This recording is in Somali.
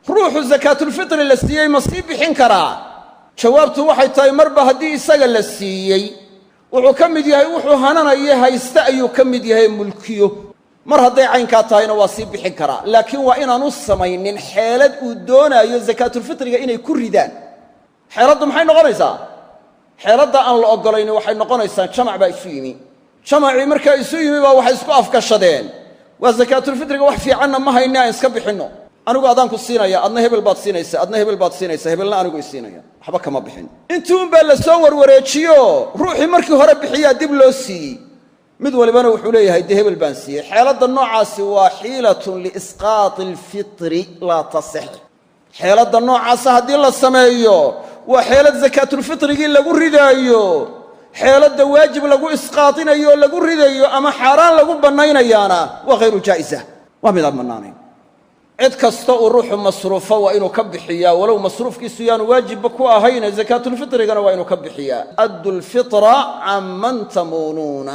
ruuxu zakaatulfitri la siiyey ma sii bixin karaa jawaabtu waxay tahay marba haddii isaga la siiyey wuxuu ka mid yahay wuxuu hananayo hayste ayuu ka mid yahay mulkiyo mar hadday caynkaa tahayna waa sii bixin karaa laakiin waa inaanu samaynin xeelad uu doonaayo zakaatulfitriga inay ku ridaan xeeladdu maxay noqonaysaa xeeladda aan la oggolayn waxay noqonaysaa jamac baa isu yimi jamacii markaa isu yimi baa waxay isku afkashadeen waa zakaatulfitriga wax fiicanna ma hayne aan iska bixinno anigu adaan ku siinaya adna hebel baad siinaysa adna hebel baad siinaysa hebelna anigu isiinaya waxba kama bixin intii un baa la soo warwareejiyo ruuxii markii hore bixiyaa dib loo siiyey mid walibana wuxuu leeyahay dee hebel baan siiyey xeeladda noocaasi waa xiilatun liisqaati alfitri laa tasix xeeladda noocaasa haddii la sameeyo waa xeelad zakaatulfitrigii lagu ridaayo xeeladda waajib lagu isqaatinayo oo lagu ridayo ama xaaraan lagu bannaynayaana waa hayru jaa'isa waa mid aan bannaanayn cid kasta uu ruuxu masruufo waa inuu ka bixiyaa walow masruufkiisu yaanu waajibba ku ahayne zakaatulfitrigana waa inuu ka bixiyaa addu lfitra can man tamuunuuna